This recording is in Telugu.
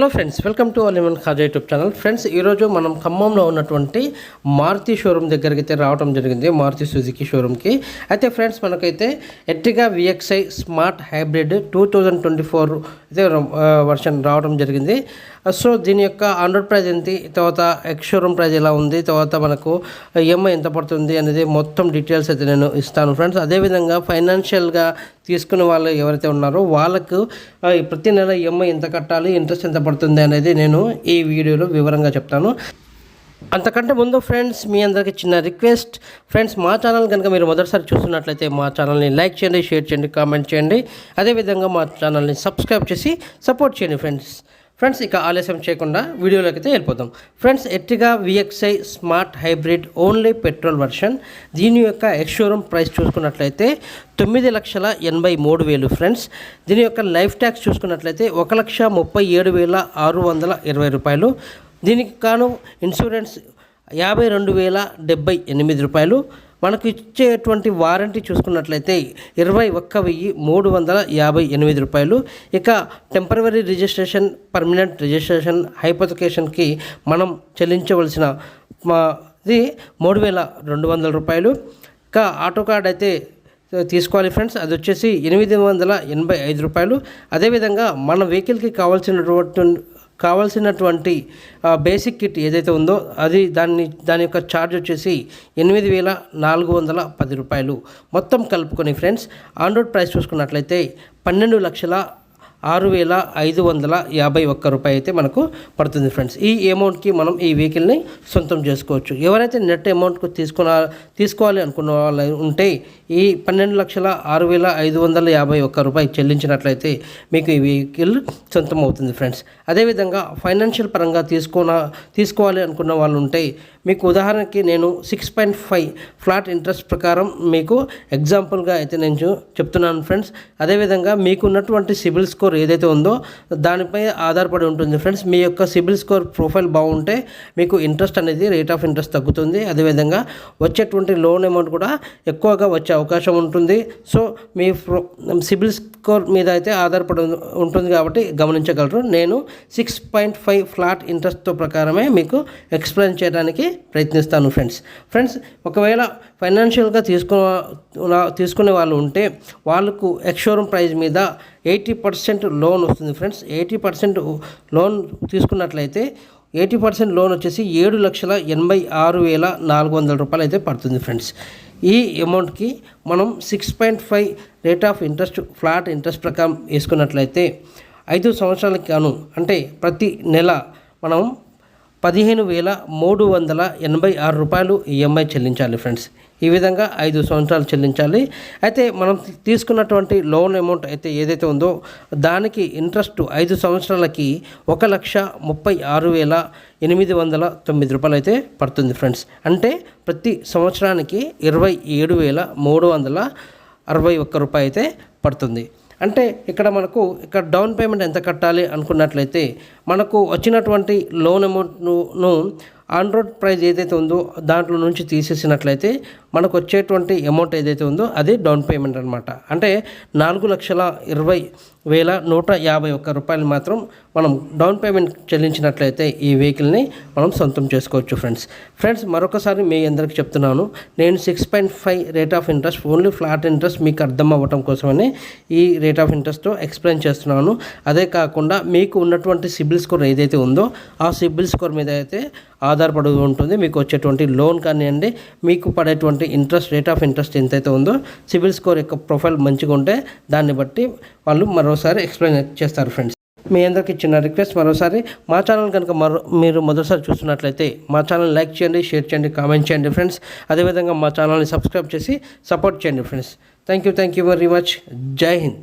Hello friends, welcome to Aliman Khaja YouTube channel. Friends, ఈరోజు మనం ఖమ్మంలో ఉన్నటువంటి మారుతి షోరూమ్ దగ్గరికి అయితే రావడం జరిగింది, మారుతి సుజుకి షోరూమ్కి. అయితే ఫ్రెండ్స్, మనకైతే ఎర్టిగా VXi స్మార్ట్ హైబ్రిడ్ 2024 అయితే వర్షన్ రావడం జరిగింది. సో దీని యొక్క ఆన్-రోడ్ ప్రైస్ ఏంటి, తర్వాత ఎక్స్ షోరూమ్ ప్రైస్ ఎలా ఉంది, తర్వాత మనకు EMI ఎంత పడుతుంది అనేది మొత్తం డీటెయిల్స్ అయితే నేను ఇస్తాను ఫ్రెండ్స్. అదేవిధంగా ఫైనాన్షియల్గా తీసుకునే వాళ్ళు ఎవరైతే ఉన్నారో వాళ్ళకు ప్రతి నెల EMI ఎంత కట్టాలి, ఇంట్రెస్ట్ ఎంత పడుతుంది అనేది నేను ఈ వీడియోలో వివరంగా చెప్తాను. అంతకంటే ముందు ఫ్రెండ్స్, మీ అందరికీ చిన్న రిక్వెస్ట్. ఫ్రెండ్స్, మా ఛానల్ కనుక మీరు మొదటిసారి చూస్తున్నట్లయితే మా ఛానల్ని లైక్ చేయండి, షేర్ చేయండి, కామెంట్ చేయండి. అదేవిధంగా మా ఛానల్ని సబ్స్క్రైబ్ చేసి సపోర్ట్ చేయండి ఫ్రెండ్స్. ఇక ఆలస్యం చేయకుండా వీడియోలోకి అయితే వెళ్ళిపోతాం. Friends, Ertiga VXi smart hybrid only petrol version. దీని యొక్క ఎక్స్ షోరూమ్ ప్రైస్ చూసుకున్నట్లయితే 9,83,000 ఫ్రెండ్స్. దీని యొక్క లైఫ్ ట్యాక్స్ చూసుకున్నట్లయితే 1,37,620 రూపాయలు. దీనికి కాను ఇన్సూరెన్స్ 52,078 రూపాయలు. మనకు ఇచ్చేటువంటి వారంటీ చూసుకున్నట్లయితే 21,358 రూపాయలు. ఇక టెంపరవరీ రిజిస్ట్రేషన్, పర్మనెంట్ రిజిస్ట్రేషన్, హైపోథికేషన్కి మనం చెల్లించవలసిన ఇది 3,200 రూపాయలు. ఇక ఆటో కార్డ్ అయితే తీసుకోవాలి ఫ్రెండ్స్, అది వచ్చేసి 885 రూపాయలు. అదేవిధంగా మన వెహికల్కి కావాల్సినటువంటి బేసిక్ కిట్ ఏదైతే ఉందో అది దాని యొక్క ఛార్జ్ వచ్చేసి 8,410 రూపాయలు. మొత్తం కలుపుకొని ఫ్రెండ్స్, ఆన్ రోడ్ ప్రైస్ చూసుకున్నట్లయితే 12,06,551 రూపాయి అయితే మనకు పడుతుంది ఫ్రెండ్స్. ఈ అమౌంట్కి మనం ఈ వెహికల్ని సొంతం చేసుకోవచ్చు. ఎవరైతే నెట్ అమౌంట్కు తీసుకోవాలి అనుకున్న వాళ్ళు ఉంటే ఈ 12,06,551 రూపాయి చెల్లించినట్లయితే మీకు ఈ వెహికల్ సొంతం అవుతుంది ఫ్రెండ్స్. అదేవిధంగా ఫైనాన్షియల్ పరంగా తీసుకోవాలి అనుకున్న వాళ్ళు ఉంటే మీకు ఉదాహరణకి నేను 6.5 ఫ్లాట్ ఇంట్రెస్ట్ ప్రకారం మీకు ఎగ్జాంపుల్గా అయితే నేను చెప్తున్నాను ఫ్రెండ్స్. అదేవిధంగా మీకు ఉన్నటువంటి సిబిల్ స్కోర్ ఏదైతే ఉందో దానిపై ఆధారపడి ఉంటుంది ఫ్రెండ్స్. మీ యొక్క సిబిల్ స్కోర్ ప్రొఫైల్ బాగుంటే మీకు ఇంట్రెస్ట్ అనేది, రేట్ ఆఫ్ ఇంట్రెస్ట్ తగ్గుతుంది. అదేవిధంగా వచ్చేటువంటి లోన్ అమౌంట్ కూడా ఎక్కువగా వచ్చే అవకాశం ఉంటుంది. సో మీ సిబిల్ స్కోర్ మీద అయితే ఆధారపడి ఉంటుంది కాబట్టి గమనించగలరు. నేను 6.5 ఫ్లాట్ ఇంట్రెస్ట్తో ప్రకారమే మీకు ఎక్స్ప్లెయిన్ చేయడానికి ప్రయత్నిస్తాను ఫ్రెండ్స్. ఒకవేళ ఫైనాన్షియల్గా తీసుకునే వాళ్ళు ఉంటే వాళ్ళకు ఎక్స్ షోరూమ్ ప్రైస్ మీద 80% లోన్ వస్తుంది ఫ్రెండ్స్. 80% లోన్ తీసుకున్నట్లయితే 80% లోన్ వచ్చేసి 7,86,400 రూపాయలు అయితే పడుతుంది ఫ్రెండ్స్. ఈ అమౌంట్కి మనం 6.5 rate of interest flat interest ప్రకారం వేసుకున్నట్లయితే 5 సంవత్సరాలకి గాను అంటే ప్రతి నెల మనం 15,386 రూపాయలు EMI చెల్లించాలి ఫ్రెండ్స్. ఈ విధంగా 5 సంవత్సరాలు చెల్లించాలి. అయితే మనం తీసుకున్నటువంటి లోన్ అమౌంట్ అయితే ఏదైతే ఉందో దానికి ఇంట్రెస్ట్ 5 సంవత్సరాలకి 1,36,809 రూపాయలు అయితే పడుతుంది ఫ్రెండ్స్. అంటే ప్రతి సంవత్సరానికి 27,361 రూపాయలు అయితే పడుతుంది. అంటే ఇక్కడ డౌన్ పేమెంట్ ఎంత కట్టాలి అనుకున్నట్లయితే మనకు వచ్చినటువంటి లోన్ అమౌంట్ను ఆన్ రోడ్ ప్రైస్ ఏదైతే ఉందో దాంట్లో నుంచి తీసేసినట్లయితే మనకు వచ్చేటువంటి అమౌంట్ ఏదైతే ఉందో అది డౌన్ పేమెంట్ అనమాట. అంటే 4,20,151 రూపాయలు మాత్రం మనం డౌన్ పేమెంట్ చెల్లించినట్లయితే ఈ వెహికల్ని మనం సొంతం చేసుకోవచ్చు ఫ్రెండ్స్. మరొకసారి మీ అందరికీ చెప్తున్నాను, నేను 6.5 rate of interest only flat interest మీకు అర్థం అవ్వటం కోసమని ఈ రేట్ ఆఫ్ ఇంట్రెస్ట్తో ఎక్స్ప్లెయిన్ చేస్తున్నాను. అదే కాకుండా మీకు ఉన్నటువంటి సిబిల్ స్కోర్ ఏదైతే ఉందో ఆ సిబిల్ స్కోర్ మీద అయితే ఆధారపడి ఉంటుంది మీకు వచ్చేటువంటి లోన్ కానివ్వండి, మీకు పడేటువంటి ఇంట్రెస్ట్, రేట్ ఆఫ్ ఇంట్రెస్ట్ ఎంతైతే ఉందో సిబిల్ స్కోర్ యొక్క ప్రొఫైల్ మంచిగా ఉంటే దాన్ని బట్టి వాళ్ళు మరోసారి ఎక్స్ప్లెయిన్ చేస్తారు ఫ్రెండ్స్. మీ అందరికీ చిన్న రిక్వెస్ట్, మరోసారి మా ఛానల్ కనుక మీరు మొదటిసారి చూస్తున్నట్లయితే మా ఛానల్ లైక్ చేయండి, షేర్ చేయండి, కామెంట్ చేయండి ఫ్రెండ్స్. అదేవిధంగా మా ఛానల్ని సబ్స్క్రైబ్ చేసి సపోర్ట్ చేయండి friends. Thank you very much. జై హింద్.